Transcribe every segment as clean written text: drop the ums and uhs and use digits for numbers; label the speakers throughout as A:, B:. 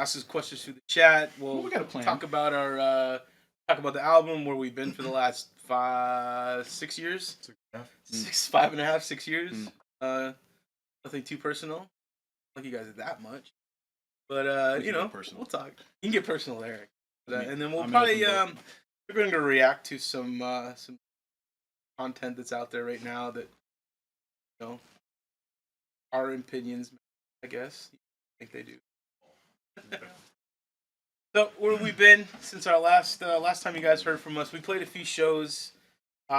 A: ask us questions through the chat.
B: We got a plan.
A: Talk about the album, where we've been for the last 6 years. 5.5, 6 years. Nothing too personal. Like you guys are that much. But we'll talk. You can get personal, Eric. And then we'll probably we're going to react to some content that's out there right now that our opinions, I guess. I think they do. So where have we been since our last time you guys heard from us? We played a few shows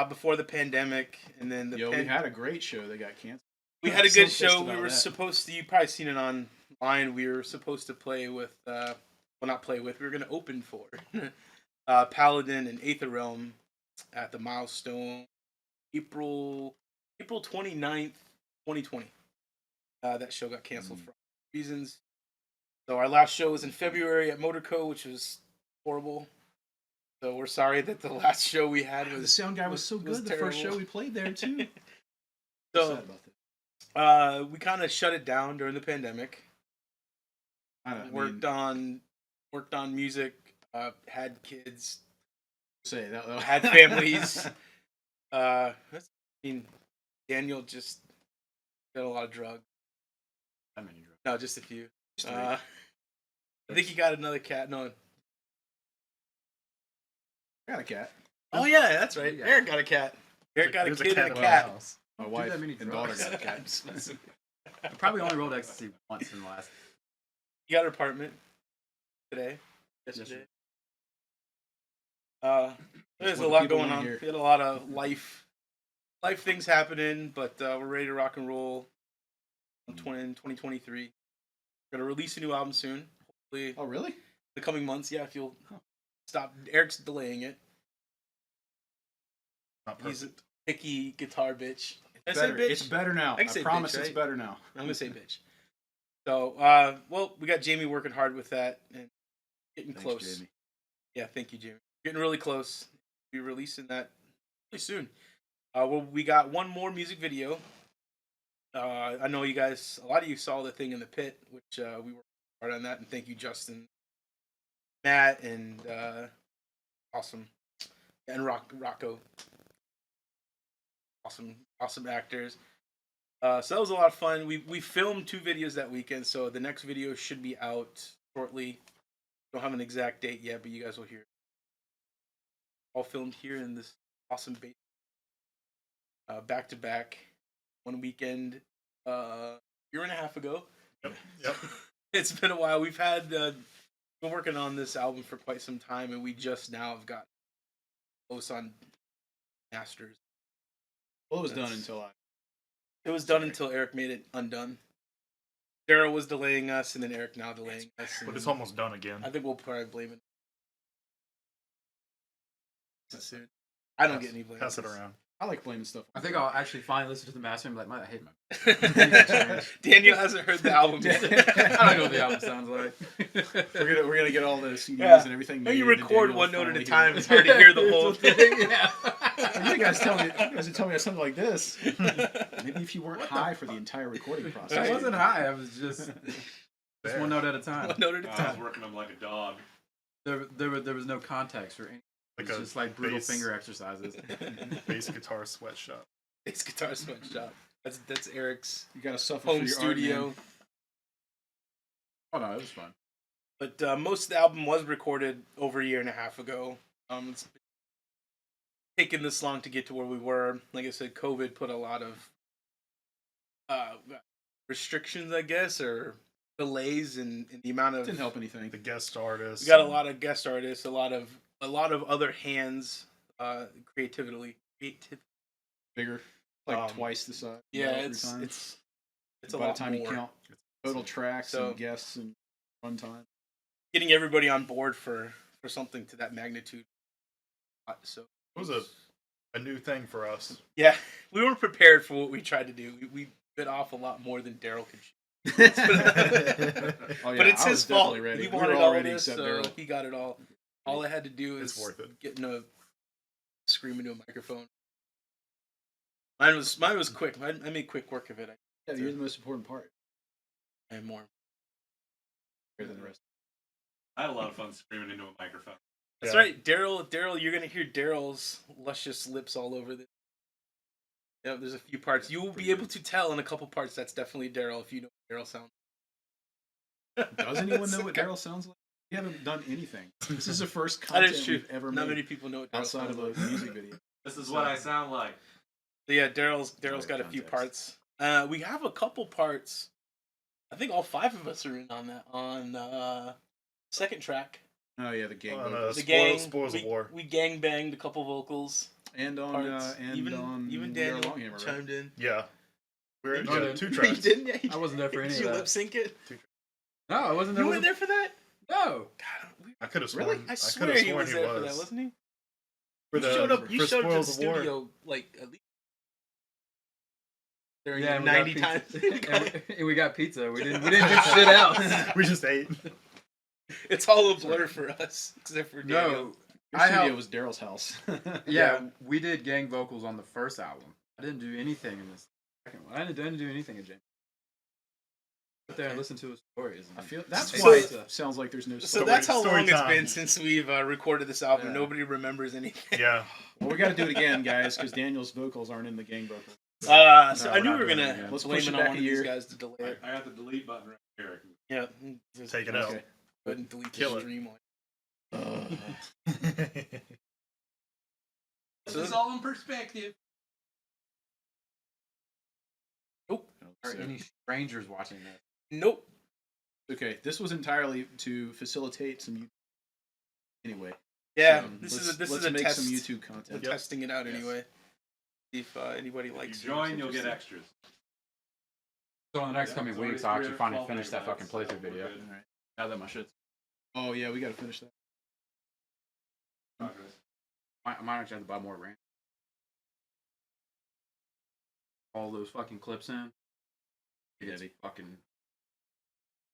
A: before the pandemic, and then
B: we had a great show that got canceled.
A: We had a good show. We were supposed to. You probably seen it online. We were supposed to play with. We were going to open for Paladin and Aether Realm at the Milestone, April 29th, 2020. That show got canceled for reasons. So our last show was in February at Motorco, which was horrible. So we're sorry that the last show we had was...
B: The sound guy was so good the first show we played there, too.
A: So,
B: sad about that.
A: We kind of shut it down during the pandemic. Worked on music, had kids, had families. Daniel just got a lot of drugs.
B: How many drugs?
A: No, just a few. I think he got another cat. No,
B: I got a cat.
A: Oh yeah, that's right. Eric got a cat. Eric got a kid and a cat.
B: My wife and daughter got a cat.
C: I probably only rolled ecstasy once in the last.
A: You got an apartment today? Yesterday. There's a lot going on. We had a lot of life things happening, but we're ready to rock and roll in 2023. We're gonna release a new album soon. Hopefully.
B: Oh really?
A: The coming months, yeah. If you'll stop, Eric's delaying it.
B: Not perfect.
A: He's a picky guitar bitch.
B: It's better now. I promise it's better now.
A: I'm gonna say bitch. So, we got Jamie working hard with that and getting close. Jamie. Yeah, thank you, Jamie. Getting really close. We'll be releasing that really soon. We got one more music video. I know you guys, a lot of you saw the thing in the pit, which we worked hard on that, and thank you, Justin, Matt, and awesome, and Rocco. Awesome actors. So that was a lot of fun. We filmed 2 videos that weekend, so the next video should be out shortly. Don't have an exact date yet, but you guys will hear it. All filmed here in this awesome base. Back to back, one weekend, year and a half ago.
D: Yep.
A: It's been a while. We've been working on this album for quite some time, and we just now have got close on masters.
B: Well, it was done until
A: until Eric made it undone. Daryl was delaying us, and then Eric now delaying us.
D: But it's almost done again.
A: I think we'll probably blame it. I don't get any blame.
D: Pass it around.
B: I like blaming stuff.
C: I think I'll actually finally listen to the master and be like, I hate my.
A: Daniel hasn't heard the album yet.
C: I don't know what the album sounds like.
B: We're gonna get all the CDs and everything.
A: You record one note at a time. It's hard to hear the whole thing.
B: You guys tell me something like this. Maybe if you weren't high for the entire recording process.
C: I wasn't high. I was just one note at a time.
A: One note at a time.
E: I was working them like a dog.
C: There was no context or anything. It's just like brutal finger exercises.
D: Bass guitar sweatshop.
A: Bass guitar sweatshop. That's Eric's.
B: You gotta suffer
A: home
B: for your
A: studio.
B: Art, oh no, it was fun.
A: But most of the album was recorded over a year and a half ago. It's taken this long to get to where we were. Like I said, COVID put a lot of restrictions, I guess, or delays in the amount of.
B: Didn't help anything.
D: The guest artists.
A: We got a lot of guest artists, a lot of other hands, creatively.
B: Bigger, twice the size.
A: Yeah, it's a lot
B: by the time
A: more.
B: You count total tracks and guests and fun time.
A: Getting everybody on board for something to that magnitude. So
D: it was a new thing for us.
A: Yeah, we weren't prepared for what we tried to do. We bit off a lot more than Daryl could shoot. But it's his fault.
B: Ready.
A: He wanted all of this, so he got it all. All I had to do is scream into a microphone. Mine was quick. I made quick work of it.
B: Yeah, you're the most important part.
A: I am more
B: than the rest.
E: I had a lot of fun screaming into a microphone.
A: That's right, Daryl. You're gonna hear Daryl's luscious lips all over this. Yeah, there's a few parts you will be able to tell in a couple parts. That's definitely Daryl if you know what Daryl sounds.
B: Does anyone know what Daryl sounds like? We haven't done anything. This is the first
A: That
B: content
A: is true.
B: we've ever
A: Not
B: made
A: many people know what Daryl
B: outside
A: sounds
B: of
A: like.
B: a music video.
E: This is what I sound like.
A: So yeah, Daryl's got a few
B: Context.
A: parts. We have a couple parts. I think all 5 of us are in on that on second track.
B: Oh yeah, the gang.
A: The gang.
D: Spoils of War.
A: We gang banged a couple vocals.
B: And on
A: Parts.
B: even
A: even
B: We Are
A: Daniel
B: Longhammer, right?
A: chimed in.
D: Yeah. We're
C: No,
D: yeah,
C: I
D: 2
A: You
D: tracks.
A: didn't? Yeah,
C: I wasn't there for any
A: Did
C: of
A: you
C: that.
A: lip sync it?
C: No, I wasn't there.
A: You weren't there for that?
C: No.
A: God,
D: I could have sworn.
A: really? I
D: could
A: swear
D: have
A: he
D: sworn
A: was there for that, wasn't he?
D: For
A: You showed up. You
D: for
A: showed up to the
D: Spoils of War.
A: studio like at least during
C: Yeah, and
A: 90
C: we got
A: times.
C: pizza. and we got pizza. We didn't do shit else.
D: We just ate.
A: It's all a blur for us, except for Daniel.
C: No.
B: Your
C: I
B: studio
C: helped-
B: was Daryl's house.
C: Yeah, we did gang vocals on the first album. I didn't do anything in this second one. I didn't do anything in James. Sit there and listen to his stories.
B: I feel that's
C: So-
B: why it sounds like there's no
A: So
B: story.
A: that's how
D: Story
A: long it's
D: time.
A: been since we've recorded this album.
B: Yeah.
A: Nobody remembers anything.
D: Yeah.
B: Well, we got to do it again, guys, because Daniel's vocals aren't in the gang vocals.
A: So
C: No,
A: I
C: we're
A: knew
C: not
A: we were
C: doing it
A: gonna
C: again.
B: Let's
A: blame
B: push
A: it
B: it
A: on
B: back
A: one
B: a
A: of these
B: year.
A: guys to delay it.
E: I got the delete button right here.
A: Yeah, just
D: Take it
A: go
D: out.
B: Okay.
A: ahead and delete
D: Kill
A: the
D: it.
A: stream.
E: This
A: So-
E: is all in perspective.
C: Are any strangers watching this?
A: Nope.
B: Okay, this was entirely to facilitate some YouTube. Anyway,
A: Yeah,
B: so
A: this
B: let's-
A: is a
B: let's
A: test.
B: make some YouTube
A: We're
B: content.
D: Yep.
A: testing it out
E: Yes.
A: anyway. See if anybody
E: If
A: likes
E: you
A: it.
E: join, you'll get extras.
C: So in the next
E: Yeah,
C: coming
E: it's already
C: weeks, I'll actually
E: 3 or
C: finally
E: 12
C: finish that fucking
E: megabytes,
C: playthrough
E: so we're
C: video.
E: good.
B: Alright.
C: Now that my shit's...
B: Oh yeah, we got to finish that.
E: Progress.
C: I might actually have to buy more RAM. All those fucking clips in. It's fucking...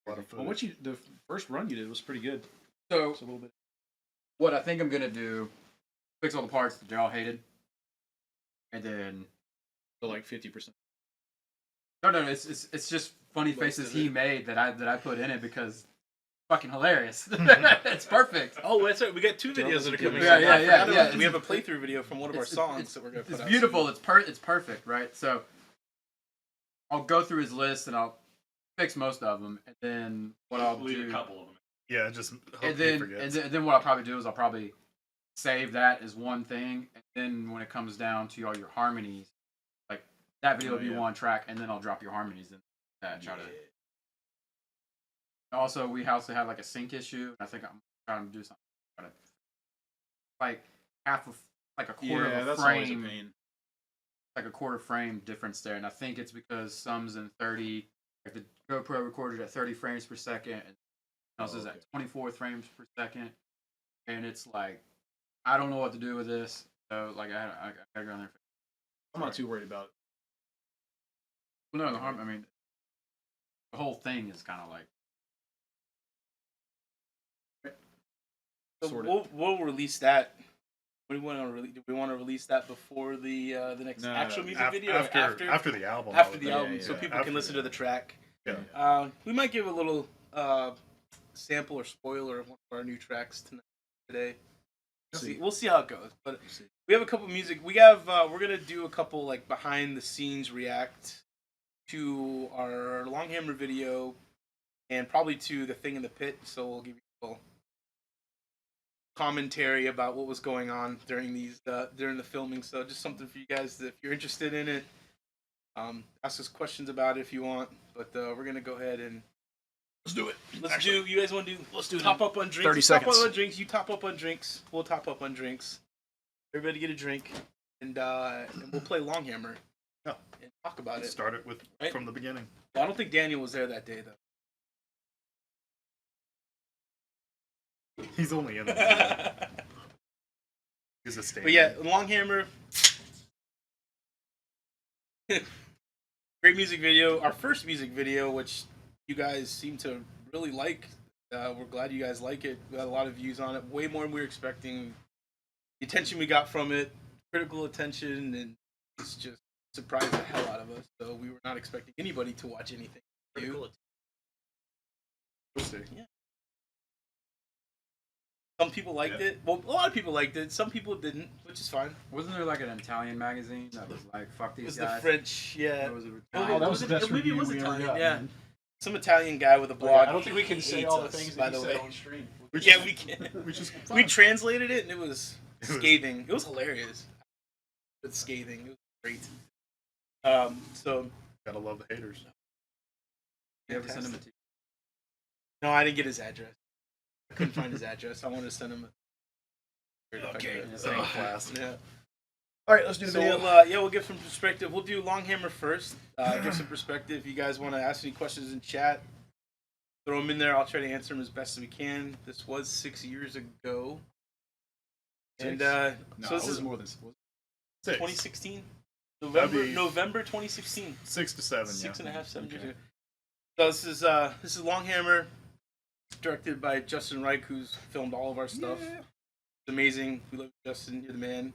D: A lot of
B: Well, the first run you did was pretty good.
C: So,
B: Just a little bit.
C: what I think I'm gonna do, fix all the parts that y'all hated, and then
B: So like 50%.
C: no, it's just funny
A: Most
C: faces
A: of
C: he
A: it.
C: made that I put in it because fucking hilarious. It's perfect.
A: Oh, that's right. We got 2 videos that are coming.
C: Yeah,
A: out.
C: yeah,
A: I
C: yeah,
A: forgot
C: yeah.
A: about- We have a playthrough video from one of our songs that we're gonna put
C: It's
A: out
C: beautiful.
A: soon.
C: It's perfect, right? So I'll go through his list and I'll fix most of them, and then what I'll
E: Leave
C: do,
E: a couple of them.
D: Yeah, just hope
C: and
D: he
C: then
D: forgets.
C: and then what I'll probably do is I'll probably save that as one thing, and then when it comes down to all your harmonies, like that video will be
B: yeah.
C: one track, and then I'll drop your harmonies in that. Try to. Also, we also had like a sync issue. I think I'm trying to do something. Try to, like half of like a quarter
B: Yeah,
C: of a
B: that's always a
C: frame,
B: pain.
C: like a quarter frame difference there, and I think it's because some's in 30. Like the GoPro recorded at 30 frames per second, and else is at 24 frames per second, and it's like I don't know what to do with this. So like I gotta go in there.
B: I'm not too worried about it.
C: Well, no, the harm. I mean, the whole thing is kind of like.
A: So
B: Sorted.
A: we'll release that. What do we want to release? Do we want to release that before the next
B: No,
A: actual music video? Or
D: after the album. I
A: after
D: would
A: the
D: think.
A: album,
B: yeah,
A: so
B: yeah.
A: people
D: After
A: can listen
D: the
A: to the track.
D: Yeah.
A: We might give a little sample or spoiler of one of our new tracks today. We'll see how it goes. But we have a couple music. We have we're gonna do a couple like behind the scenes react to our Longhammer video, and probably to the thing in the pit. So we'll give you a little commentary about what was going on during the filming. So just something for you guys if you're interested in it. Ask us questions about it if you want. But we're gonna go ahead and
B: Let's do it.
A: let's do. You guys want to do?
B: Let's do it.
A: Top up on drinks.
B: 30
A: Top
B: seconds.
A: up on drinks. You top up on drinks. We'll top up on drinks. Everybody get a drink, and we'll play Longhammer.
D: Yeah.
A: And talk about it.
D: Start it with
A: Right?
D: from the beginning.
A: I don't think Daniel was there that day though.
D: He's only in the He's a stand.
A: But yeah, Longhammer. Great music video. Our first music video, which you guys seem to really like. We're glad you guys like it. We got a lot of views on it. Way more than we were expecting. The attention we got from it, critical attention, and it's just surprised the hell out of us. So we were not expecting anybody to watch anything.
B: Critical
A: We'll see. Yeah. Some people liked it. Well, a lot of people liked it. Some people didn't, which is fine.
C: Wasn't there like an Italian magazine that was like, "Fuck
A: It
C: these
A: was
C: guys"?
A: the French, yeah.
C: Or was it
B: Oh,
C: Italian?
B: that was the best
A: maybe it
B: review
A: was
B: we ever
A: Italian,
B: got,
A: yeah.
B: man.
A: Some Italian guy with a
B: But
A: blog.
B: yeah, I don't think we can say
A: hates
B: all the
A: us,
B: things
A: by
B: that
A: the
B: he said
A: way.
B: on stream.
A: Yeah, we can.
B: Which is
A: We
B: fine.
A: translated it and it was scathing. It was hilarious. But scathing. It was great. So
D: Gotta love the haters.
C: You ever send him a
A: no, I didn't get his address. I couldn't find his address. I wanted to send him
D: Okay.
A: a
D: Same class.
A: yeah.
B: All right, let's do the
A: So
B: video.
A: we'll give some perspective. We'll do Longhammer first. Give some perspective. If you guys want to ask any questions in chat, throw them in there. I'll try to answer them as best as we can. This was 6 years ago. And
B: no,
A: so this
B: it was
A: is
B: more than
D: 6.
A: 2016?
D: That'd be-
A: November 2016.
D: 6 to 7.
A: Six and a half, 7 years
B: Okay.
A: ago. So this is Longhammer, directed by Justin Reich, who's filmed all of our stuff.
B: Yeah.
A: It's amazing. We love you, Justin. You're the man.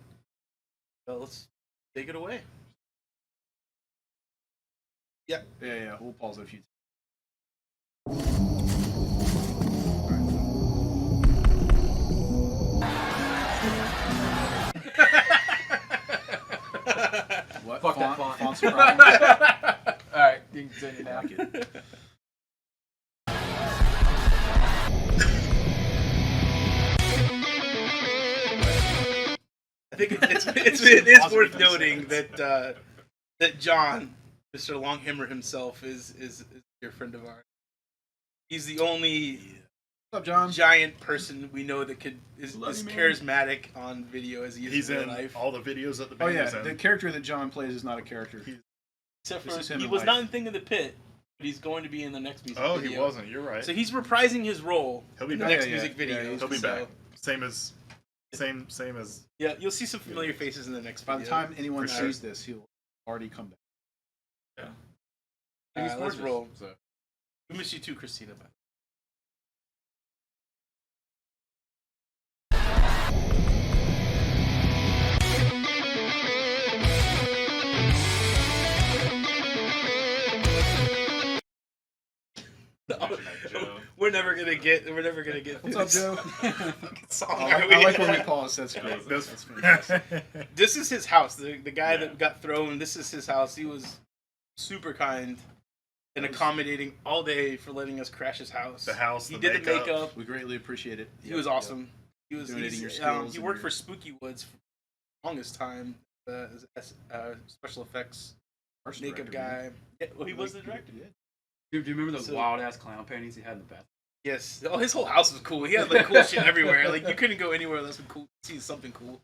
A: So let's take it away.
B: Yeah. We'll pause it a few times. What?
C: Fuck that font.
B: Font's a problem.
C: All right, you can continue now.
A: I think it is worth noting that that John, Mr. Longhammer himself, is a dear friend of ours. He's the only
B: What's up, John?
A: giant person we know that is
B: Love
A: as
B: you, man.
A: charismatic on video as he is
D: He's
A: in
D: in
A: real life.
D: all the videos that the
B: Oh
D: band
B: yeah,
D: is in.
B: the character that John plays is not a character.
A: Except
B: this is
A: for
B: him
A: he
B: in
A: was
B: life.
A: not in Thing in the Pit, but he's going to be in the next music
D: Oh,
A: video.
D: he wasn't. You're right.
A: So he's reprising his role
D: He'll be
A: in the
D: back.
A: next
B: Yeah,
A: music
B: yeah,
A: video.
B: yeah,
D: He'll be
A: So,
D: back. Same as.
A: Yeah, you'll see some familiar faces in the next
B: By
A: video.
B: the time anyone
D: For sure.
B: sees this, he'll already come back.
C: He's
A: let's
C: gorgeous,
A: roll.
C: so.
A: We miss you too, Christina. But
E: Joe.
A: we're never gonna get.
B: What's up, Joe?
A: Song,
B: I
A: are we?
B: like when we pause. That's great.
D: That's-
B: That's fantastic.
A: This is his house. The guy
E: Yeah.
A: that got thrown. This is his house. He was super kind and accommodating all day for letting us crash his house.
D: The house,
A: He
D: the
A: did the
D: makeup.
A: makeup.
B: We greatly appreciate it.
A: He was awesome. He was.
B: Donating your
A: He
B: skills and
A: worked
B: your-
A: for Spooky Woods for the longest time. As special effects
B: Arts
A: makeup
B: director, man.
A: guy. Yeah, well, he was the director.
B: Yeah.
C: Dude, do you remember those
A: So-
C: wild ass clown paintings he had in the bathroom?
A: Yes. Oh, his whole house was cool. He had like cool shit everywhere. Like you couldn't go anywhere unless we see something cool.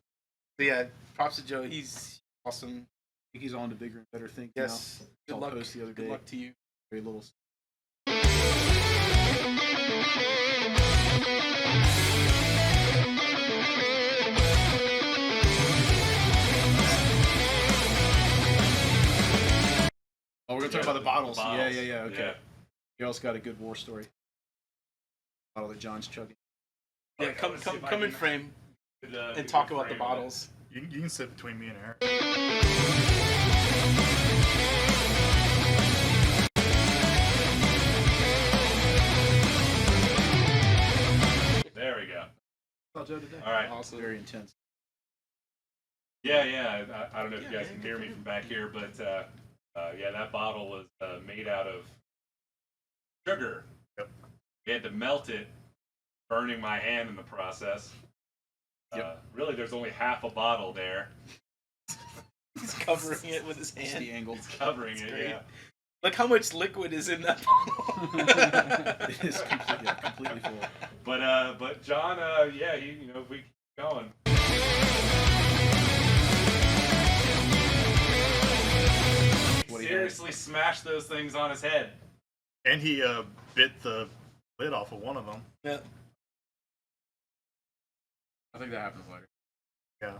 A: But yeah, props to Joe. He's awesome.
B: I think he's on to bigger and better things
A: Yes.
B: now.
A: Good
B: Saw a
A: luck.
B: post the other
A: Good
B: day.
A: luck to you.
B: Very little. Oh, we're gonna talk about the bottles.
E: The
B: Yeah. Okay.
E: Yeah.
B: Garrett's got a good war story. Bottle that John's chugging.
A: Yeah,
E: Okay,
A: come
E: let's see if I
A: come in
E: can-
A: frame
E: Good,
A: and
E: good
A: talk about the
E: frame.
A: bottles.
D: You can sit between me and Eric.
E: There we go.
B: About Joe today.
E: All right.
A: Awesome.
B: Very intense.
E: Yeah. I don't know if you guys can hear me from back here, but yeah, that bottle was made out of sugar.
D: Yep.
E: We had to melt it, burning my hand in the process. Really, there's only half a bottle there.
A: He's covering it with his
B: It's
A: hand.
B: the angle.
E: Covering
A: That's
E: it,
A: great.
E: yeah.
A: Look how much liquid is in that bottle.
B: It is completely full.
E: But John, yeah, we keep going. He
B: What do you
E: seriously smashed those things on his head.
D: And he bit the lid off of one of them.
A: Yeah.
C: I think that happens later.
D: Yeah.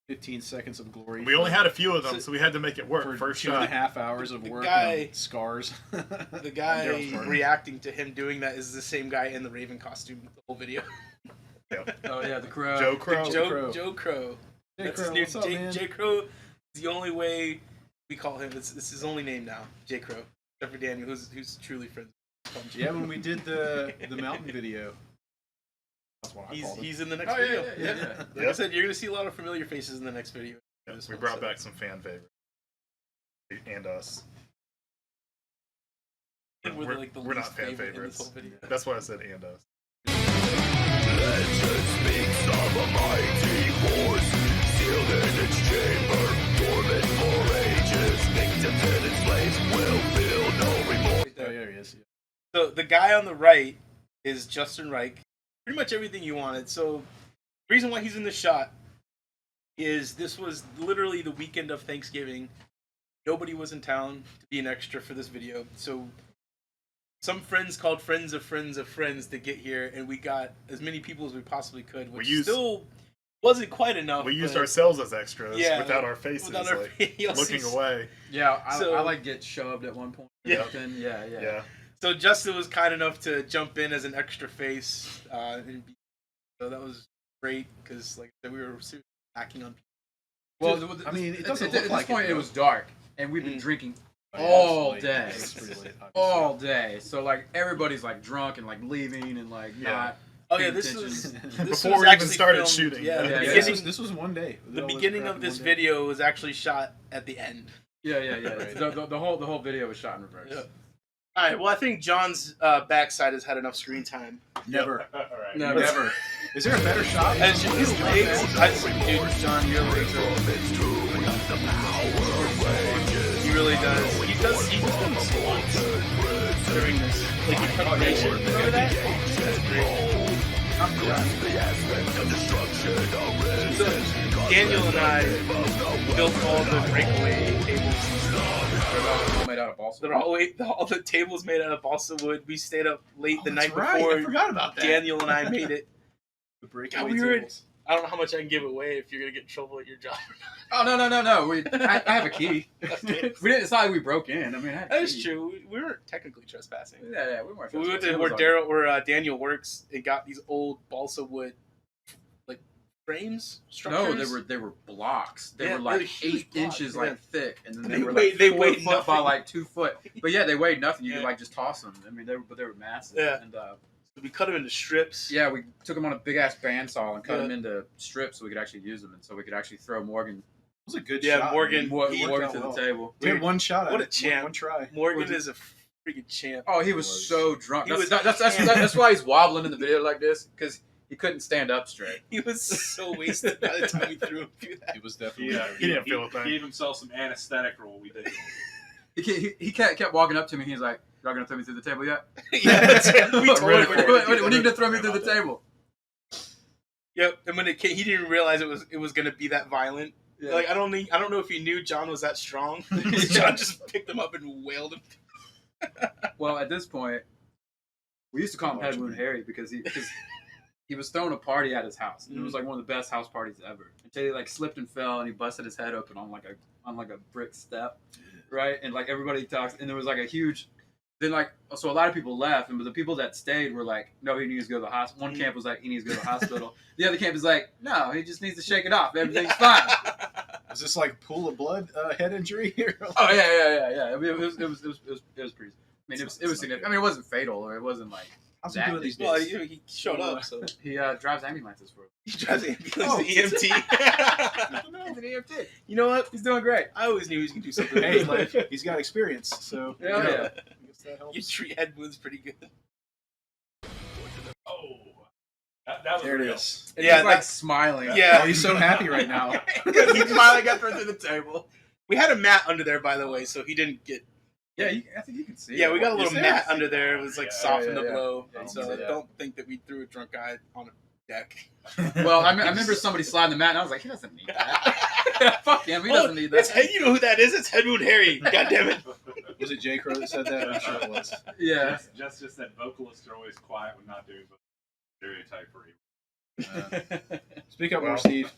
B: 15 seconds of glory.
D: We only had a few of them, so we had to make it work.
B: for
D: First
B: 2.5
D: shot.
B: hours of
A: The
B: work
A: guy-
B: and scars.
A: The guy
B: Daryl's part.
A: reacting to him doing that is the same guy in the Raven costume the whole video.
C: Oh yeah, the crow.
D: Joe Crow.
A: Joe Crow.
B: Jay
A: That's
B: Crow,
A: his new
B: what's up, man?
A: J Crow is the only way we call him. It's his only name now. J Crow. Except for Daniel, who's truly friends.
B: Yeah, when we did the mountain video, That's what I called him.
A: He's in the next
C: Oh,
A: video.
C: yeah.
A: Like I said, you're gonna see a lot of familiar faces in the next video.
D: Yeah, we brought back some fan favorites. And us.
A: We're like the
D: we're not
A: least
D: fan
A: favorite in
D: favorites.
A: this whole video.
D: That's why I said and us.
F: Legend speaks of a mighty force, sealed in its chamber, dormant for ages. Victims and its slaves will feel no remorse.
B: Oh, there he is.
A: So the guy on the right is Justin Reich. Pretty much everything you wanted. So the reason why he's in the shot is this was literally the weekend of Thanksgiving. Nobody was in town to be an extra for this video. So some friends called friends of friends of friends to get here, and we got as many people as we possibly could, which still wasn't quite enough.
D: We used ourselves as extras without our faces,
A: without our
D: looking away.
C: Yeah,
A: So-
C: I like get shoved at one point.
A: Yeah.
C: Then, yeah.
A: So Justin was kind enough to jump in as an extra face, so that was great because, like I said, we were seriously hacking on people.
C: Well,
B: I mean, it doesn't
C: at
B: look
C: this
B: like
C: point
B: it,
C: it was dark, and we've been drinking
B: Oh, yeah,
C: all
B: it's
C: day.
B: It's pretty late, obviously.
C: all day. So like everybody's like drunk and like leaving and like not.
A: Oh yeah,
C: paying
A: this
C: attention.
A: was
D: Before
A: was
D: we even
A: actually
D: started
A: filmed-
D: shooting.
A: Yeah,
C: Yeah,
A: the
C: yeah.
A: beginning,
B: This was one day.
A: the
B: All
A: beginning
B: crap
A: of
B: in
A: this
B: one day.
A: video was actually shot at the end.
C: Yeah.
B: Right.
C: The whole video was shot in reverse.
A: Yeah. All right. Well, I think John's backside has had enough screen time.
B: Never.
E: All right.
C: No,
B: Never. Is there a better shot?
A: As his legs, dude, John, your legs are. He really does. He does them squats during this. Like in preparation. Remember that? That's great. So Daniel and I built all the breakaway tables.
C: All made out of balsa.
A: They're all the tables made out of balsa wood. We stayed up late the night
B: Right.
A: before.
B: I forgot about that.
A: Daniel and I made it.
B: The breakaway
A: we were-
B: tables.
A: I don't know how much I can give away if you're gonna get in trouble at your job.
C: Oh no! I have a key.
A: Okay.
C: We didn't decide we broke in. I mean, I had a
A: That is
C: key.
A: true. We weren't technically trespassing.
C: Yeah, we weren't.
A: We went to
C: It was
A: where Daniel works and got these old balsa wood like frames structures.
C: No, they were blocks. They
A: Yeah,
C: were like
A: they're huge
C: 8
A: blocks,
C: inches
A: yeah.
C: like thick, and then
A: They
C: they were
A: weighed-
C: like
A: they
C: 4
A: weighed
C: foot by
A: nothing.
C: like 2 foot. But yeah, they weighed nothing. You
A: Yeah.
C: could like just toss them. I mean, they were massive.
A: Yeah.
C: And
A: We cut them into strips.
C: yeah, we took them on a big ass bandsaw and cut
A: Yeah.
C: them into strips so we could actually use them, and so we could actually throw Morgan
B: It was a good
A: Yeah,
B: shot.
A: Morgan-
B: man.
A: he-
C: Morgan
B: out
C: to the
B: well.
C: table.
B: We had one shot.
A: What
B: at
A: a
B: it.
A: champ.
B: One try.
A: Morgan is a freaking champ.
C: Oh, he was so drunk.
A: He was-
C: That's why he's wobbling in the video like this, because he couldn't stand up straight.
A: He was so wasted by the time we threw him through that.
B: It was definitely.
E: Yeah,
D: He didn't feel a thing.
E: He gave himself some anesthetic roll. We did.
C: He kept walking up to me. He's like, "Y'all gonna throw me through the table yet?"
A: Yeah, that's it. We told
C: Really?
A: him we were gonna do
C: When are
A: that.
C: you gonna throw me through the table?
A: Yep. And when it came, he didn't realize it was gonna be that violent.
C: Yeah.
A: Like I don't know if he knew John was that strong. John just picked him up and wailed him.
C: Well, at this point, we used to call him Head Wound Harry because he was throwing a party at his house, and it was like one of the best house parties ever. Until he like slipped and fell, and he busted his head open on like a brick step, right? And like everybody talks, and there was like a huge. Then so a lot of people left, but the people that stayed were like, no, he needs to go to the hospital. One camp was like, he needs to go to the hospital. The other camp is like, no, he just needs to shake it off. Everything's fine.
B: Was this like pool of blood head injury here?
C: Oh yeah. I mean, it was pretty. I mean, it was significant. I mean, it wasn't fatal, or it wasn't like
B: How's he
C: that.
B: doing these
A: Well,
B: days?
A: he showed up, so
C: he drives ambulances for.
A: he drives ambulance
B: Oh.
A: to EMT.
C: He's an EMT.
A: You know what?
C: He's doing great.
A: I always knew he was gonna do something.
B: Hey,
A: in his life.
B: like, he's got experience, so
C: Yeah, yeah.
B: I guess that helps.
A: You treat head wounds pretty good.
E: Oh, that was
B: There it
E: real.
B: is.
C: And
A: Yeah,
C: he's like
A: that-
C: smiling.
A: Yeah.
B: Oh, he's so happy right now.
C: he finally got through to the table.
A: We had a mat under there, by the way, so he didn't get.
C: Yeah, I think you can see.
A: Yeah, we got a
C: You
A: little
C: see
A: mat
C: it?
A: under there. It was like
E: Yeah,
A: softened
C: yeah,
A: the
C: yeah.
A: blow.
C: Yeah, you
A: So
C: can see that.
A: don't think that we threw a drunk guy on a deck.
C: Well, I remember somebody sliding the mat, and I was like, he doesn't need that. Fuck him, he doesn't need
A: It's
C: that.
A: you know who that is? It's Head Wound Harry. God damn it.
B: Was it J. Crow that said that? I'm sure it was.
C: Yeah.
E: Just that vocalists are always quiet when not doing stereotype for you.
B: Speak up more,
D: Well.
B: Steve.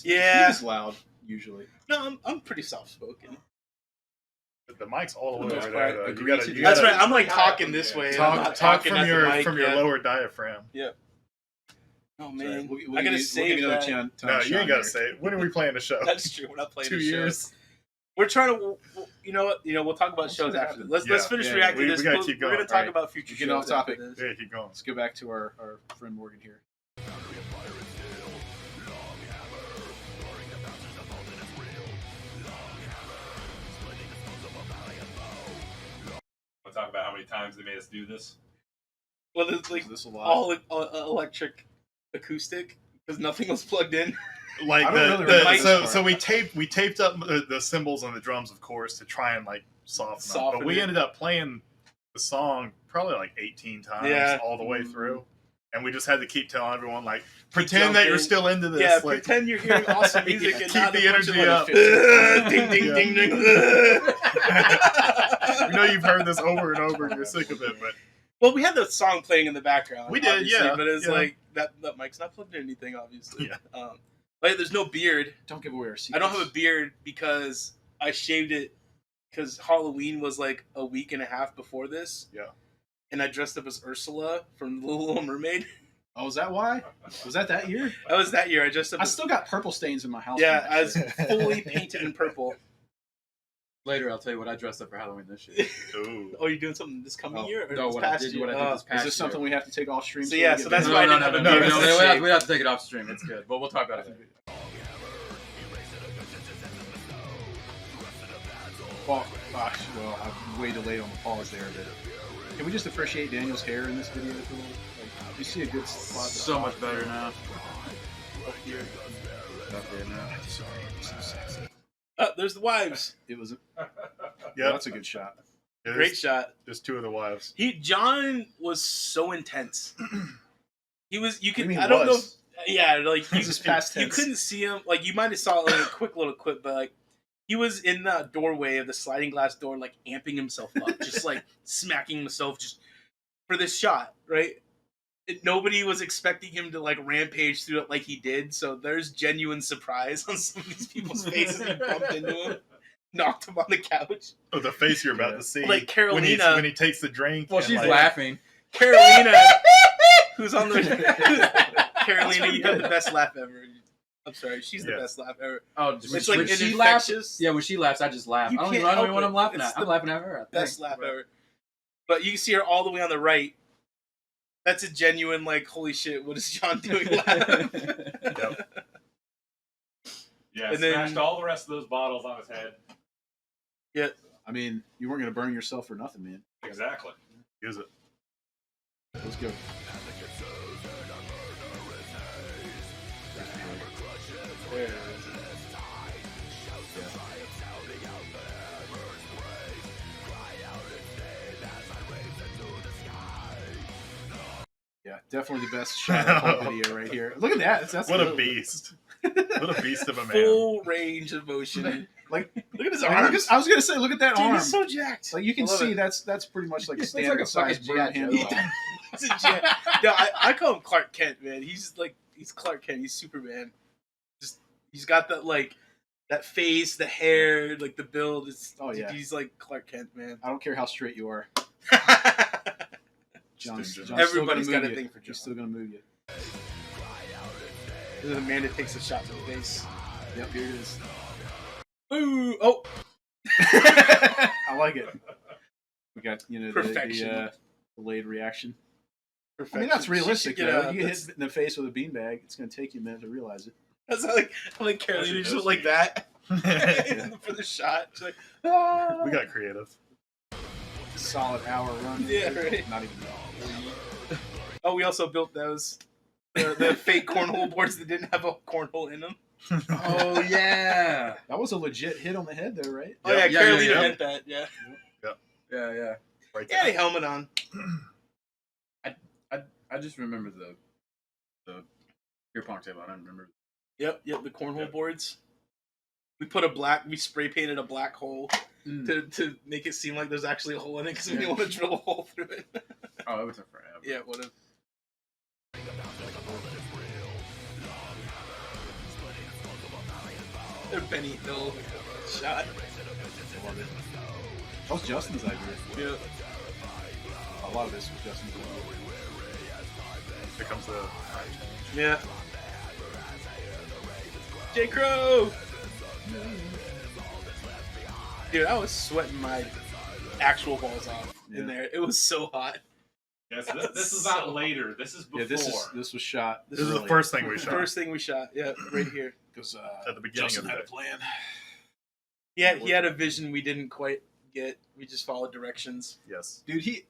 A: Yeah.
B: He's loud, usually.
A: No, I'm pretty soft spoken.
D: The mic's all the way
B: That's
D: over
B: right.
D: there. Though.
B: Agree to
D: You
A: That's
D: gotta
A: right. I'm like talking this way. I'm not
D: Talk
A: talking
D: from
A: at the
D: your
A: mic,
D: your
A: yeah.
D: lower diaphragm.
A: Oh
B: Sorry,
A: man,
B: we'll
A: I gotta
B: give you
A: save
B: another
A: that.
B: time
D: No, you
B: shot
D: ain't gotta
B: here.
D: say it. When are we playing the show?
A: That's true. We're not playing
D: 2
A: the show.
D: years.
A: We're trying to, you know what? We'll talk about shows after this. Let's finish reacting to this.
D: We gotta keep
A: We're
D: going.
A: going to talk about future
B: Getting
A: shows.
B: off topic.
A: after this.
D: Yeah, keep going.
B: Let's go back to our friend Morgan here.
E: We'll talk about how many times they made us do this.
A: Well, it's like
B: Is this a lot?
A: all electric acoustic because nothing was plugged in.
D: Like
B: I don't really remember this
D: so
B: part.
D: we taped up the cymbals on the drums, of course, to try and like soften them. But we
A: it.
D: ended up playing the song probably like 18 times all the way through, and we just had to keep telling everyone like pretend that you're still into this.
A: Yeah,
D: like,
A: pretend you're hearing awesome music and
D: keep
A: not
D: the
A: a bunch of,
D: energy up.
A: ding ding
D: Yeah.
A: ding ding.
D: We know you've heard this over and over, and you're sick of it, but
A: Well, we had the song playing in the background.
D: We did,
A: obviously,
D: yeah,
A: but it's
D: yeah.
A: like that mic's not plugged in anything, obviously.
D: Yeah.
A: But there's no beard.
B: Don't give away our secrets.
A: I don't have a beard because I shaved it because Halloween was like a week and a half before this.
D: Yeah.
A: And I dressed up as Ursula from The Little Mermaid.
B: Oh, was that why? Was that year?
A: That was that year. I dressed up
B: I
A: as...
B: still got purple stains in my house.
A: Yeah,
B: from
A: I
B: that
A: was
B: shit.
A: fully painted in purple.
C: Later, I'll tell you what I dressed up for Halloween this year.
D: ooh.
A: Oh, you're doing something this coming
B: Oh,
A: year? Or
C: No,
A: this
C: what I
A: past
C: did,
A: year?
C: what I did this past
B: Is this something we have to take off stream?
A: So yeah,
B: we
A: so
B: get
A: that's
B: banned?
A: why I didn't have a beard.
C: We have to take it off stream. It's good, but we'll talk about it.
B: Well, gosh, well, I'm way delayed on the pause there, but can we just appreciate Daniel's hair in this video? Like, you see a good spot.
C: So much better now.
A: There's the wives.
B: It was.
D: Yeah,
B: That's a good shot.
A: Great shot.
D: There's two of the wives.
A: John was so intense. He was. You
B: What do
A: could.
B: you mean
A: I don't know.
B: was?
A: Yeah, like you,
B: This is past
A: you
B: tense.
A: couldn't see him. Like you might have saw like, a quick little clip, but like he was in the doorway of the sliding glass door, like amping himself up, just like smacking himself, just for this shot, right? Nobody was expecting him to like rampage through it like he did, so there's genuine surprise on some of these people's faces. He bumped into him, knocked him on the couch.
D: Oh, the face you're about to see.
A: Like Carolina.
D: when he takes the drink.
C: Well,
D: and,
C: she's
D: like,
C: laughing.
A: Carolina, who's on the Carolina, you have the best laugh ever. I'm sorry, she's the
D: Yeah.
A: best laugh ever.
C: Oh,
A: It's like
C: when
A: an
C: she laughs.
A: infectious,
C: Yeah, when she laughs, I just laugh.
A: You
C: I don't
A: can't
C: even know
A: help
C: what
A: it.
C: I'm laughing
A: It's
C: at.
A: the
C: I'm laughing at her. I think.
A: best laugh ever. But you can see her all the way on the right. That's a genuine like, holy shit, what is John doing? Laugh.
E: Yeah,
A: And then-
E: smashed all the rest of those bottles on his head.
B: I mean, you weren't going to burn yourself for nothing, man.
E: Exactly.
D: Use it.
B: Let's go. Yeah, definitely the best shot of the whole video right here. Look at that. That's
D: What a
B: little-
D: beast! What a beast of a man.
A: Full range of motion.
B: Like,
A: Look at his
B: I mean,
A: arms.
B: I was going to say, look at that
A: Dude,
B: arm.
A: he's so jacked.
B: Like you can
A: I love
B: see,
A: it.
B: that's pretty much like a
C: He looks like
B: standard
C: a
B: size
C: fucking
B: broom
C: G.I.
B: handle.
C: Joe.
A: He's a jet. No, I call him Clark Kent, man. He's Clark Kent. He's Superman. Just he's got that like that face, the hair, like the build. It's
B: Oh, yeah.
A: he's like Clark Kent, man.
B: I don't care how straight you are. John's still
A: Everybody's
B: gonna
A: got a
B: move you.
A: thing for John.
B: He's still going to move you.
A: This is Amanda takes a shot to the face.
B: Yep, here it is.
A: Ooh, oh.
B: I like it. We got,
A: Perfection.
B: the delayed reaction. I
A: Perfection.
B: mean, that's
A: She
B: realistic,
A: should get
B: though.
A: a-
B: You get
A: that's-
B: hit in the face with a beanbag, it's going to take you a minute to realize it.
A: That's like Carolina just went like that for the shot. She's like, ah.
D: We got creative.
B: Solid hour run.
A: Yeah, right.
B: Not even
A: Oh, we also built those the fake cornhole boards that didn't have a cornhole in them.
C: Oh yeah.
B: That was a legit hit on the head, though, right?
A: Oh yeah,
C: Yeah,
A: Carolina
C: yeah.
A: meant that. Yeah,
C: Yeah.
D: Right
A: yeah,
D: there.
A: helmet on.
C: I just remember the beer pong table. I don't remember.
A: Yep, the cornhole
C: Yep.
A: boards. We spray painted a black hole to make it seem like there's actually a hole in it because we didn't want to drill a hole through it.
C: Oh, it was a forever.
A: Yeah, whatever. Their Benny Hill shot.
B: That was Justin's idea.
A: Yeah.
B: A lot of this was Justin's idea.
D: Here comes the.
A: Yeah. J. Crow! Dude, I was sweating my actual balls off in there. It was so hot.
E: Yes, this is not later. This is before.
B: Yeah, this was shot.
D: This is the first thing we shot.
A: First thing we shot. Yeah, right here.
B: Because
D: At the beginning
B: Justin
D: of
B: had
D: the
B: a plan.
A: Yeah, he had a vision we didn't quite get. We just followed directions.
D: Yes.
B: Dude, he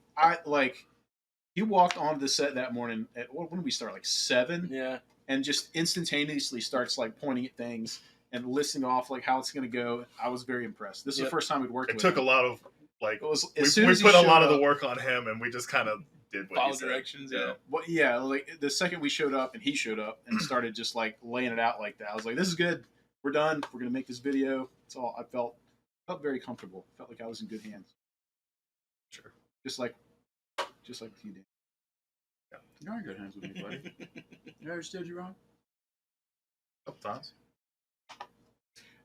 B: walked onto the set that morning at when did we start? Like 7?
A: Yeah.
B: And just instantaneously starts like pointing at things and listing off like how it's going to go. I was very impressed. This is the first time we'd worked
D: It
B: with
D: took
B: him.
D: a lot of like
B: It was,
D: we
B: as soon as he
D: put a
B: showed
D: lot of
B: up-
D: the work on him, and we just kind of did what
A: Follow
D: he said.
A: directions, yeah.
B: Well, yeah, like the second we showed up and he showed up and started just like laying it out like that, I was like, "This is good. We're done. We're gonna make this video." It's all. I felt very comfortable. Felt like I was in good hands.
D: Sure.
B: Just like with you, Dan.
C: You're in good hands with me, buddy. You ever steered you wrong?
D: Couple times.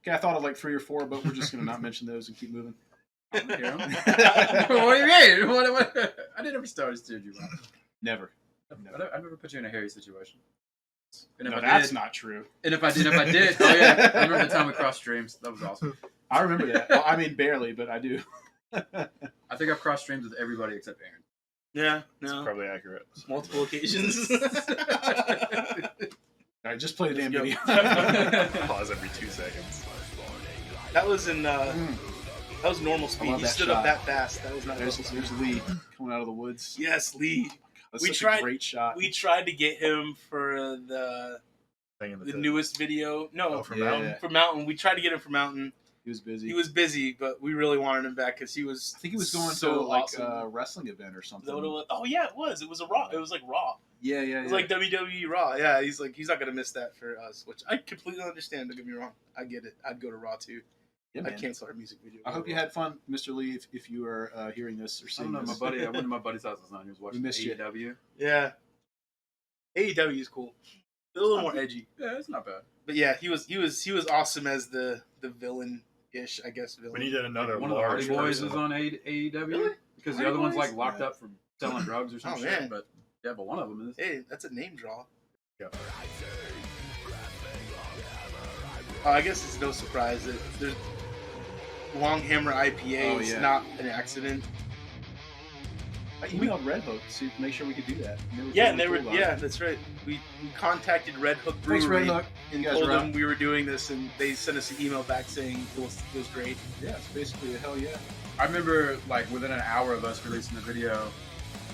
B: Okay, I thought of like 3 or 4, but we're just gonna not mention those and keep moving.
C: What do you mean? What? I didn't ever start steered you wrong.
B: Never.
C: I never put you in a hairy situation. And if
B: No,
C: I
B: that's
C: did,
B: not true.
C: and if I did, oh yeah, I remember the time we crossed streams. That was awesome.
B: I remember that. Well, I mean, barely, but I do.
C: I think I've crossed streams with everybody except Aaron.
A: Yeah,
D: That's
A: no.
D: probably accurate.
A: Multiple occasions.
B: All right, just play the damn
A: Let's
B: video.
D: Pause every 2 seconds.
A: That was in that was normal
B: I
A: speed.
B: love
A: He
B: that
A: stood
B: shot.
A: up that fast. That was not
B: There's
A: normal speed.
B: Lee coming out of the woods.
A: Yes, Lee.
B: That's
A: We
B: such
A: tried-
B: a great shot.
A: We tried to get him for the
D: Thing in
A: the newest video. No,
D: Oh, from
B: Yeah.
D: Mountain.
A: for Mountain. We tried to get him for Mountain.
B: He was busy.
A: He was busy, but we really wanted him back because he was.
B: I think he was going
A: so
B: to like
A: awesome.
B: a wrestling event or
A: Is
B: something.
A: that what it was? Oh yeah, it was. It was a Raw. It was like Raw.
B: Yeah, yeah,
A: It was like WWE Raw. Yeah, he's not gonna miss that for us, which I completely understand. Don't get me wrong. I get it. I'd go to Raw too.
B: Yeah,
A: I'd
B: man.
A: cancel our music video.
B: I hope you had fun, Mr. Lee, if you are hearing this or
C: I
B: seeing
C: don't know,
B: this.
C: my buddy. I went to my buddy's house last night. He was watching
B: missed you.
C: AEW.
A: Yeah. AEW is cool. A little more edgy.
C: Yeah, it's not bad.
A: But yeah, he was awesome as the villain-ish, I guess. Villain.
D: We needed another
C: One of the Hardy
D: large
C: Boys
D: person.
C: is on AEW
A: Really?
C: because
A: Hardy
C: the other one's
A: Boys?
C: like locked up for selling drugs or some
A: Oh,
C: shit.
A: man.
C: But yeah, but one of them is.
A: Hey, that's a name draw.
D: Yeah.
A: I guess it's no surprise that there's Longhammer IPA
B: Oh,
A: is
B: yeah.
A: not an accident.
B: I emailed Red Hook to make sure we could do that.
A: Yeah, and they
B: totally
A: were.
B: cool about
A: Yeah,
B: it.
A: that's right. We contacted Red Hook
B: Thanks,
A: Brewery
B: Red Hook. You
A: and
B: guys
A: told
B: rock.
A: them we were doing this, and they sent us an email back saying it was great.
B: Yeah, it's basically a hell yeah.
C: I remember like within an hour of us releasing the video,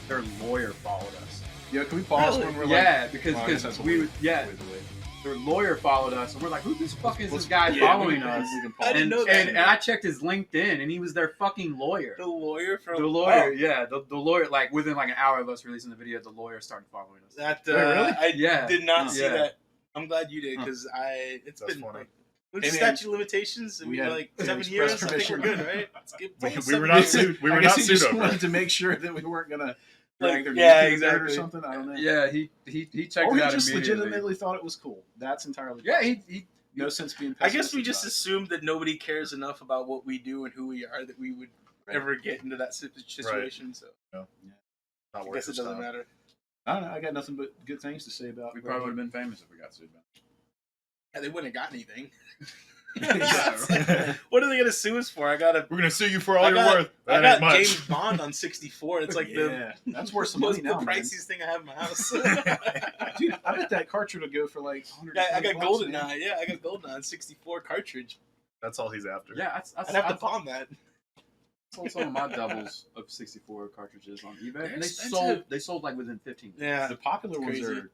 C: their lawyer followed us.
B: Yeah, can we pause when we're
C: Yeah,
B: like...
C: because
B: Well, I guess that's what
C: we
B: we-
C: would yeah.
B: Wait, wait.
C: Their lawyer followed us, and we're like, who the fuck is
B: Let's-
C: this guy
B: yeah,
C: following
B: we can-
C: us?
B: we can pause.
A: I didn't
C: And,
A: know that.
C: and I checked his LinkedIn, and he was their fucking lawyer.
A: The lawyer from
C: The lawyer, yeah, the lawyer. Like within like an hour of us releasing the video, the lawyer started following us.
A: That
B: Wait, really?
A: I
C: Yeah.
A: did not
B: Huh.
A: see
C: Yeah.
A: that. I'm glad you did because it's
D: That's
A: been
D: funny.
A: like what's
B: Hey,
A: the
B: man,
A: statute of limitations?
B: we
A: We
B: had
A: like
B: to
A: 7
B: express
A: years. I think
B: permission.
A: we're good, right? Let's get
D: We were not sued. We
B: I
D: were
B: guess
D: not
B: he
D: sued
B: just
D: over
B: wanted
D: it.
B: to make sure that we weren't gonna
A: Like,
B: drag their
A: yeah,
B: name through that or
A: exactly.
B: something. I don't know.
C: Yeah, he checked
B: Or
C: it
B: he
C: out
B: just
C: immediately.
B: legitimately thought it was cool. That's entirely
C: Yeah,
B: possible.
C: he
B: No sense being
A: I guess we
B: pessimistic
A: just
B: about it.
A: assumed that nobody cares enough about what we do and who we are that we would ever get into that situation. So
D: Not
A: I
D: worth
A: guess it
D: his
A: doesn't
D: time.
A: matter.
B: I don't know. I got nothing but good things to say about
C: we probably would have been famous if we got sued.
A: Yeah, they wouldn't have got anything.
B: Yeah.
A: What are they gonna sue us for? I got
D: We're gonna sue you for all
A: I
D: you're
A: got-
D: worth.
A: I
D: That
A: got
D: ain't much.
A: James Bond on 64. It's like
B: Yeah, that's worth some
A: most
B: money now,
A: the
B: man.
A: priciest thing I have in my house.
B: Dude, I bet that cartridge will go for like 100.
A: Yeah, I got GoldenEye. Yeah, I got GoldenEye 64 cartridge.
D: That's all he's after.
C: Yeah,
A: I'd have to pawn that.
C: sold some of my doubles of 64 cartridges on eBay,
A: They're
C: and
A: expensive.
C: they sold like within 15 minutes.
A: Yeah,
B: The popular ones
A: Crazy.
B: are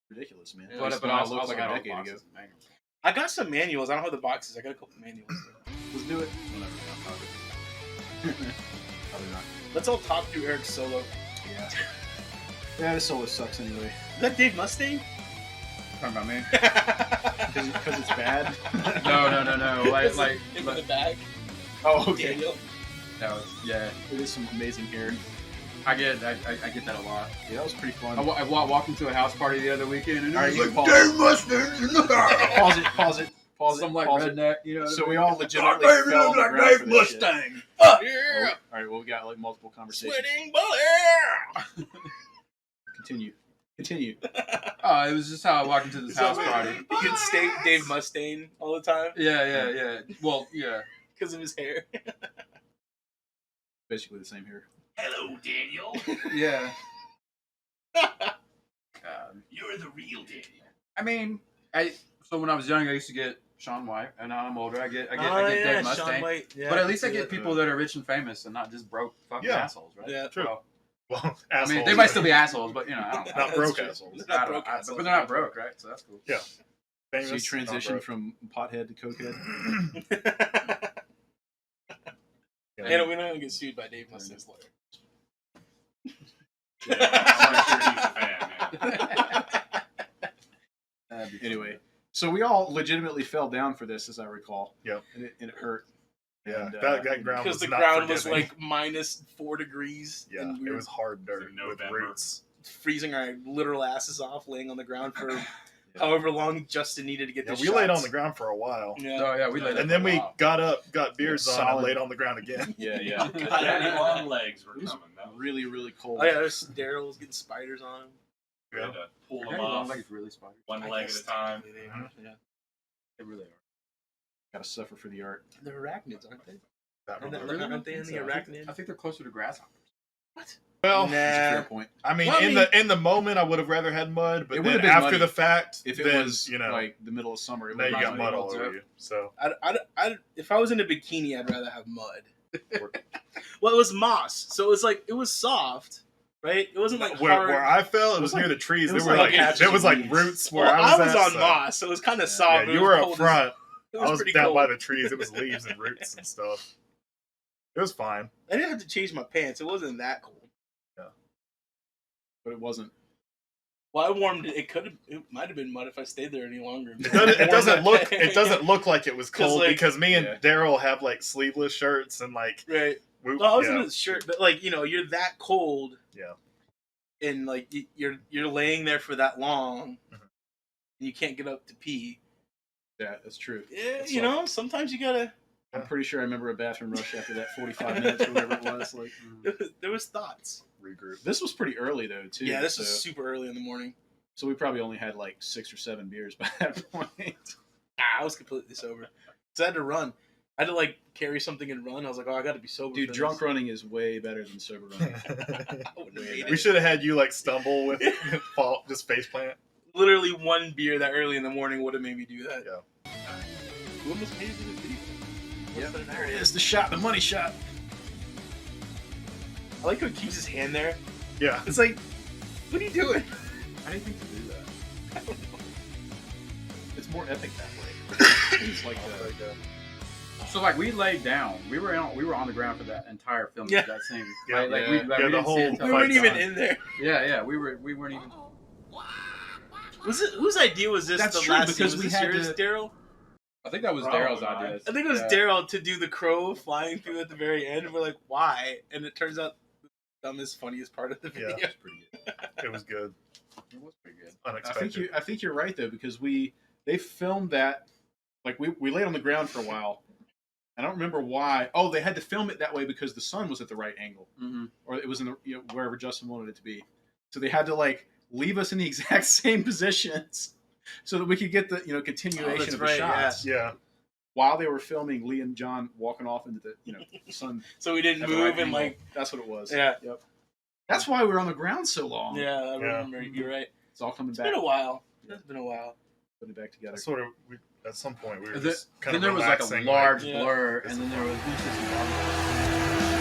B: ridiculous, man.
A: Yeah.
C: But
B: It's
C: I
B: not
C: also
B: looks
C: got
B: like a
C: all
B: decade ago.
C: boxes and manuals.
A: I got some manuals. I don't have the boxes. I got a couple manuals.
B: Let's do it.
C: Whenever we got covered.
B: Probably not.
A: Let's all talk through Eric's solo.
B: Yeah. Yeah, this solo sucks anyway.
A: Is that Dave Mustaine?
C: Talking about me?
B: Because it's bad.
C: No. Like
A: in the bag.
B: Oh, okay.
A: Daniel.
C: no, yeah.
B: It is some amazing hair.
C: I get that a lot.
B: Yeah, that was pretty fun.
C: I walked into a house party the other weekend, and it
B: All right,
C: was
B: you
C: like,
B: pause.
D: Mustaine's in the house.
B: Pause it.
C: some like
B: pause it.
C: redneck, you know.
B: So we all legitimately
D: Baby,
B: fell
D: look
B: on the
D: like
B: ground
D: Dave
B: for this shit.
D: Mustaine.
B: Oh,
A: Yeah.
B: all right, well, we got like multiple conversations.
A: Sweating bullet.
B: Continue.
C: It was just how I walked into this house party.
A: You can state Dave Mustaine all the time.
C: Yeah. Well, yeah.
A: because of his hair.
B: Basically the same here.
F: Hello, Daniel.
C: Yeah.
F: You're the real Daniel.
C: I mean, so when I was young, I used to get Shaun White, and now I'm older. I get Dave Mustaine.
A: Shaun White. Yeah,
C: But at least I get
A: that.
C: people that are rich and famous and not just broke fucking assholes, right?
A: Yeah,
D: true.
C: Well,
D: Well,
C: I
D: assholes.
C: mean, they might still be assholes, but you know, I don't know.
D: Not broke
A: true.
D: assholes.
A: They're not
C: I don't-
A: broke
C: I-
A: assholes.
C: but they're not broke, right? So that's cool.
D: Yeah.
B: So you transitioned from pothead to cokehead?
A: And we're not gonna get sued by Dave Mustaine's lawyer.
E: I'm sure he's a fan, man.
B: Anyway, so we all legitimately fell down for this, as I recall.
D: Yep.
B: And it hurt.
D: Yeah,
B: And,
D: that ground
A: Because
D: was
A: the
D: not
A: ground was
D: forgiving.
A: like minus 4 degrees.
D: Yeah,
A: and we
D: it
A: were
D: was hard dirt
E: It was
D: with
E: November.
D: roots.
A: freezing our literal asses off, laying on the ground for however long Justin needed to get
D: Yeah,
A: the
D: we
A: shots.
D: laid on the ground for a while.
A: Yeah.
C: Oh yeah, we laid.
D: And then we
C: wow.
D: got up, got beers on,
B: solid.
D: and laid on the ground again.
B: Yeah, yeah.
E: Daddy long legs were
B: It was
E: coming. That was,
B: really, really cold.
A: Oh yeah, there's Daryl was getting spiders on him.
E: we had to pull them
C: Daddy long
E: off
C: legs really spider.
E: one
A: I
E: leg at
A: guess
E: a time.
A: Yeah.
C: They really are.
B: Gotta suffer for the art.
A: They're arachnids, aren't they?
D: That
A: Aren't
D: really-
A: they, aren't they in the arachnid?
C: I think they're closer to grasshoppers.
D: Well,
B: That's a fair
A: Nah.
B: point.
D: I mean,
A: Well, I mean-
D: in the moment, I would have rather had mud, but
B: It
D: then
B: would've been
D: after
B: muddy.
D: the fact,
B: If it
D: then,
B: was like the middle of summer, it
D: now you
B: would
D: got
B: be
D: mud all
B: really
D: over you. So
A: If I was in a bikini, I'd rather have mud. Well, it was moss, so it was like it was soft, right? It wasn't like
D: where
A: hard.
D: I fell, it was
B: like-
D: near the trees.
B: it
D: There
B: was
D: were
B: like
D: like
B: patches
D: there was
B: of
D: like
B: weeds.
D: roots where
A: Well,
D: I was
A: on
D: at,
A: moss, so it was kind of
B: Yeah,
A: soft.
D: Yeah,
A: It
D: you
A: was
D: were up
A: cold as-
D: front.
A: It
D: I was
A: pretty
D: down
A: cold.
D: by the trees. It was leaves and roots and stuff. It was fine.
A: I didn't have to change my pants. It wasn't that cold.
B: but it wasn't.
A: Well, I warmed it. It might have been mud if I stayed there any longer.
D: It doesn't look like it was
A: 'Cause,
D: cold
A: like-
D: because me and
B: Yeah.
D: Daryl have like sleeveless shirts and like
A: Right.
D: we,
A: Well, I was
D: yeah.
A: in a shirt, but like you're that cold.
D: Yeah.
A: And like you're laying there for that long,
D: Mhm.
A: and you can't get up to pee.
B: Yeah, that's true.
A: Yeah,
B: That's
A: you
B: like-
A: know, sometimes you gotta.
B: I'm pretty sure I remember a bathroom rush after that 45 minutes or whatever it was. Like,
A: There was thoughts.
D: regroup.
B: this was pretty early though, too.
A: Yeah, this
B: so,
A: was super early in the morning.
B: so we probably only had like 6 or 7 beers by that point.
A: I was completely sober. Cause I had to run. I had to like carry something and run. I was like, oh, I got to be sober.
B: Dude,
A: for
B: drunk
A: this.
B: running is way better than sober running.
A: I wouldn't have made
D: We
A: it.
D: should have had you like stumble with fall, just face plant.
A: Literally one beer that early in the morning would have made me do that.
D: Yeah.
A: We almost made it to the video.
B: Yeah, there it is. The shot, the money shot.
A: I like how he keeps his hand there.
D: Yeah.
A: It's like, what are you doing?
C: How do you think to do that?
B: It's more epic that way. It's like
C: So like we laid down. We were on the ground for that entire film.
A: Yeah.
C: That scene.
D: Yeah,
C: Right? Like
B: yeah.
C: we
D: Yeah, the
C: didn't see
D: whole
C: it until
A: We
C: it
A: weren't
C: was
A: even
C: done.
A: in there.
C: Yeah, we weren't even.
A: Was it whose idea was this?
B: That's
A: the
B: true,
A: last
B: because
A: scene? Was
B: we
A: this
B: had
A: yours,
B: to-
A: Daryl?
C: I think that was
E: Probably
C: Daryl's
E: not.
C: idea.
A: I think it was
C: Yeah.
A: Daryl to do the crow flying through at the very end. And we're like, why? And it turns out the dumbest, funniest part of the
D: Yeah.
A: video.
B: pretty good.
D: It was good.
C: It was pretty good.
D: Unexpected.
B: I think you're right though, because they filmed that, like we laid on the ground for a while. I don't remember why. Oh, they had to film it that way because the sun was at the right angle,
C: Mm-hmm.
B: or it was in the wherever Justin wanted it to be. So they had to like leave us in the exact same positions so that we could get the continuation
A: that's
B: of the
A: right,
B: shots
D: Yeah.
B: while they were filming Lee and John walking off into the the sun.
A: So we didn't
B: at the
A: move
B: right
A: and
B: angle.
A: like,
B: That's what it was.
A: yeah.
B: Yep. That's why we were on the ground so long.
A: Yeah, I remember. You're right.
B: It's all coming
A: It's
B: back.
A: been a while. It's been a while.
B: Putting it back together.
D: Sort of. At some point, we were
C: Then
D: just kind of
C: there was like a
D: relaxing,
C: large
A: Yeah.
C: blur, and then there was just